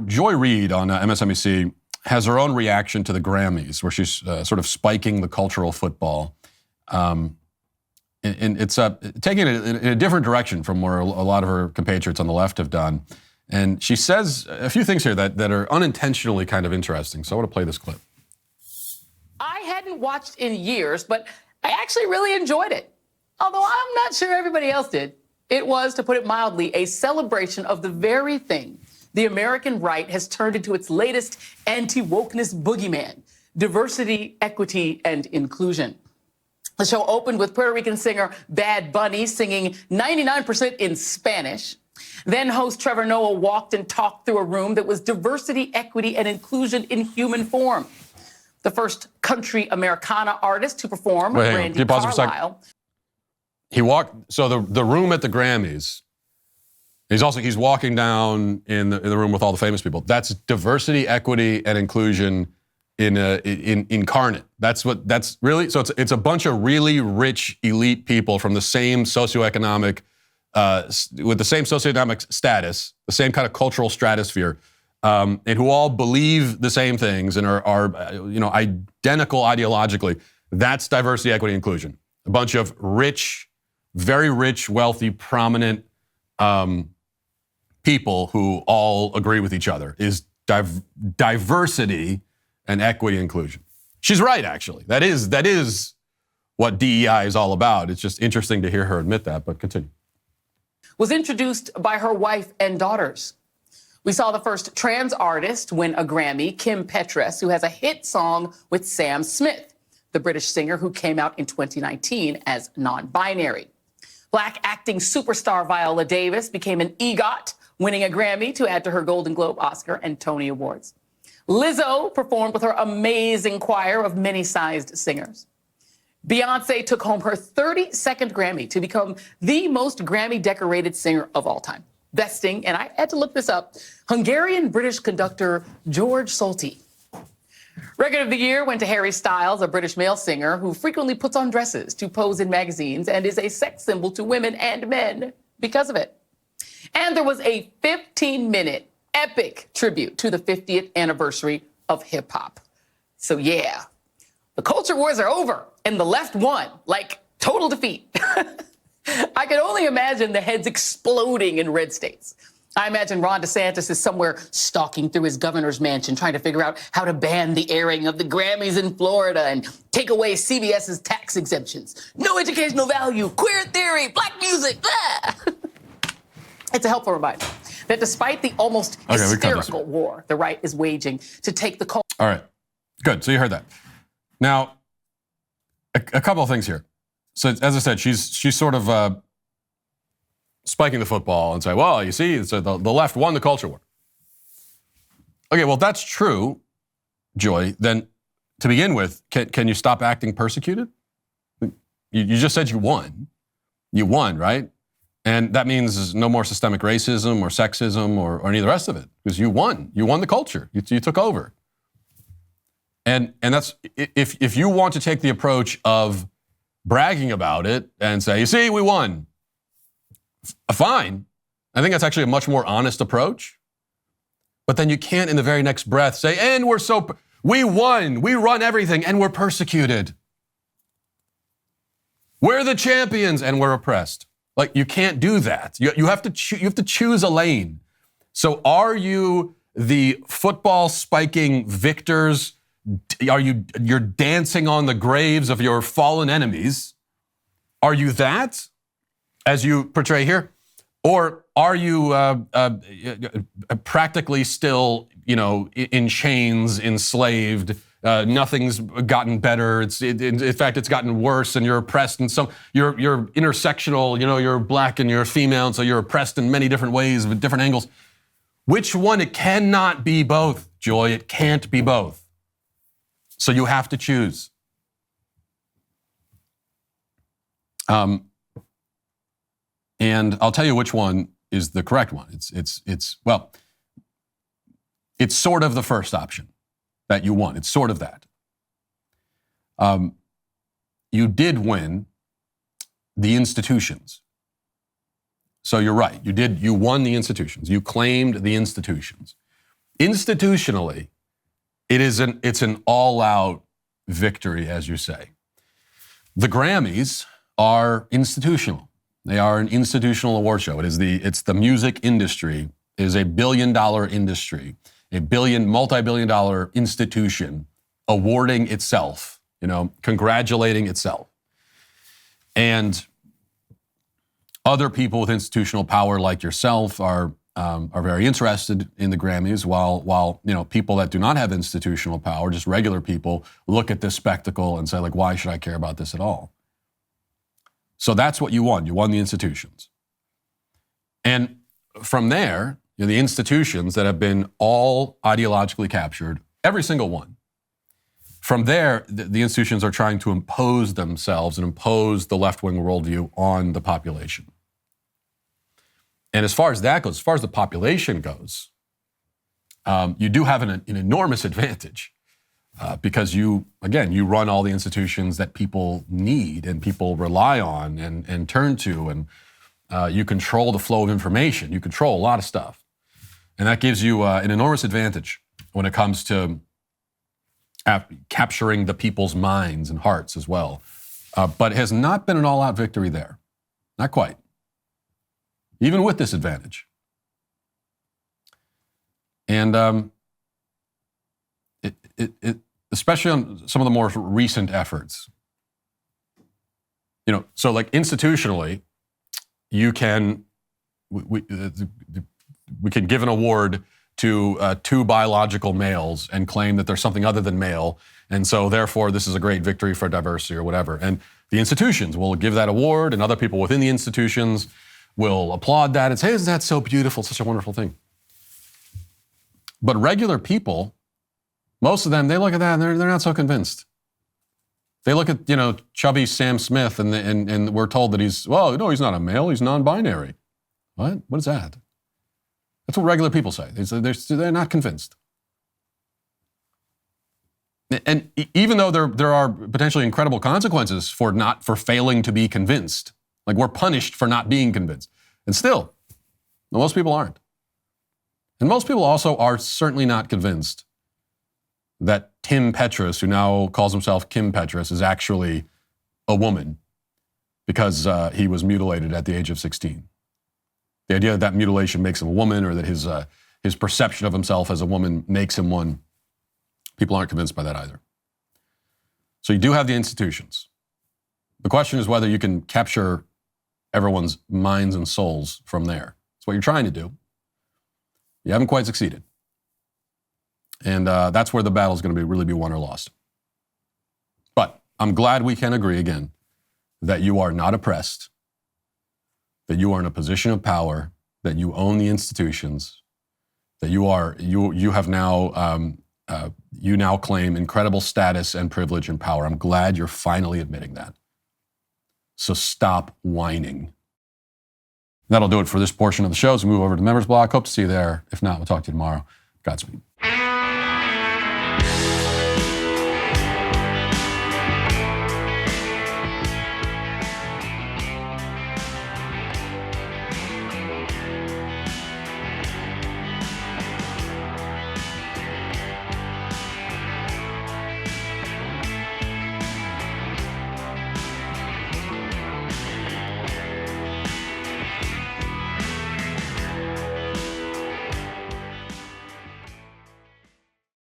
Joy Reid on MSNBC has her own reaction to the Grammys, where she's sort of spiking the cultural football. And it's taking it in a different direction from where a lot of her compatriots on the left have done. And she says a few things here that are unintentionally kind of interesting. So I want to play this clip. I hadn't watched in years, but I actually really enjoyed it. Although I'm not sure everybody else did. It was, to put it mildly, a celebration of the very thing the American right has turned into its latest anti-wokeness boogeyman: diversity, equity, and inclusion. The show opened with Puerto Rican singer Bad Bunny singing 99% in Spanish. Then host Trevor Noah walked and talked through a room that was diversity, equity, and inclusion in human form. The first country Americana artist to perform, Randy Carlisle. He walked, so the room at the Grammys, he's walking down in the room with all the famous people. That's diversity, equity, and inclusion incarnate. That's really, so it's a bunch of really rich elite people from the same socioeconomic, with the same socioeconomic status, the same kind of cultural stratosphere, and who all believe the same things and are identical ideologically. That's diversity, equity, inclusion. A bunch of rich, very rich, wealthy, prominent people who all agree with each other is diversity and equity inclusion. She's right, actually. That is what DEI is all about. It's just interesting to hear her admit that, but continue. Was introduced by her wife and daughters. We saw the first trans artist win a Grammy, Kim Petras, who has a hit song with Sam Smith, the British singer who came out in 2019 as non-binary. Black acting superstar Viola Davis became an EGOT, winning a Grammy to add to her Golden Globe, Oscar, and Tony Awards. Lizzo performed with her amazing choir of many-sized singers. Beyonce took home her 32nd Grammy to become the most Grammy-decorated singer of all time, besting, and I had to look this up, Hungarian-British conductor George Solti. Record of the Year went to Harry Styles, a British male singer who frequently puts on dresses to pose in magazines and is a sex symbol to women and men because of it. And there was a 15-minute epic tribute to the 50th anniversary of hip-hop. So yeah, the culture wars are over and the left won, like total defeat. I can only imagine the heads exploding in red states. I imagine Ron DeSantis is somewhere stalking through his governor's mansion trying to figure out how to ban the airing of the Grammys in Florida and take away CBS's tax exemptions. No educational value, queer theory, black music. Ah! It's a helpful reminder that despite the almost hysterical war the right is waging to take the culture. All right, good. So you heard that. Now, a couple of things here. So as I said, she's sort of spiking the football and say, well, you see, the left won the culture war. Okay, well, that's true, Joy. Then to begin with, can you stop acting persecuted? You just said you won. You won, right? And that means no more systemic racism or sexism or any of the rest of it, because you won. You won the culture. You took over. And that's, if you want to take the approach of bragging about it and say, you see, we won, fine. I think that's actually a much more honest approach. But then you can't in the very next breath say, and we won, we run everything, and we're persecuted. We're the champions and we're oppressed. Like, you can't do that. You have to choose a lane. So are you the football spiking victors? You're dancing on the graves of your fallen enemies? Are you that, as you portray here? Or are you practically still, in chains, enslaved? Nothing's gotten better. In fact, it's gotten worse, and you're oppressed. And you're intersectional. You're black and you're female, and so you're oppressed in many different ways with different angles. Which one? It cannot be both, Joy. It can't be both. So you have to choose. And I'll tell you which one is the correct one. It's sort of the first option that you won. It's sort of that. You did win the institutions. So you're right. You won the institutions. You claimed the institutions. Institutionally, it's an all-out victory, as you say. The Grammys are institutional. They are an institutional award show. It's the music industry. It is a billion-dollar industry, multi-billion-dollar institution awarding itself, congratulating itself. And other people with institutional power like yourself are very interested in the Grammys, while people that do not have institutional power, just regular people, look at this spectacle and say, like, why should I care about this at all? So that's what you won. You won the institutions. And from there, the institutions that have been all ideologically captured, every single one. From there, the institutions are trying to impose themselves and impose the left-wing worldview on the population. And as far as that goes, as far as the population goes, you do have an enormous advantage because you run all the institutions that people need and people rely on and turn to, and you control the flow of information. You control a lot of stuff. And that gives you an enormous advantage when it comes to capturing the people's minds and hearts as well. But it has not been an all-out victory there. Not quite. Even with this advantage. And especially on some of the more recent efforts. So like institutionally, we can give an award to two biological males and claim that there's something other than male, and so therefore this is a great victory for diversity or whatever. And the institutions will give that award, and other people within the institutions will applaud that and say, isn't that so beautiful, such a wonderful thing. But regular people, most of them, they look at that and they're not so convinced. They look at, chubby Sam Smith and we're told that he's not a male, he's non-binary. What? What is that? That's what regular people say. They're not convinced. And even though there are potentially incredible consequences for failing to be convinced, like we're punished for not being convinced. And still, most people aren't. And most people also are certainly not convinced that Tim Petras, who now calls himself Kim Petras, is actually a woman because he was mutilated at the age of 16. The idea that mutilation makes him a woman, or that his perception of himself as a woman makes him one, people aren't convinced by that either. So you do have the institutions. The question is whether you can capture everyone's minds and souls from there. That's what you're trying to do. You haven't quite succeeded. And that's where the battle is going to really be won or lost. But I'm glad we can agree again that you are not oppressed, that you are in a position of power, that you own the institutions, that you now claim incredible status and privilege and power. I'm glad you're finally admitting that. So stop whining. That'll do it for this portion of the show. So move over to the members block. Hope to see you there. If not, we'll talk to you tomorrow. Godspeed.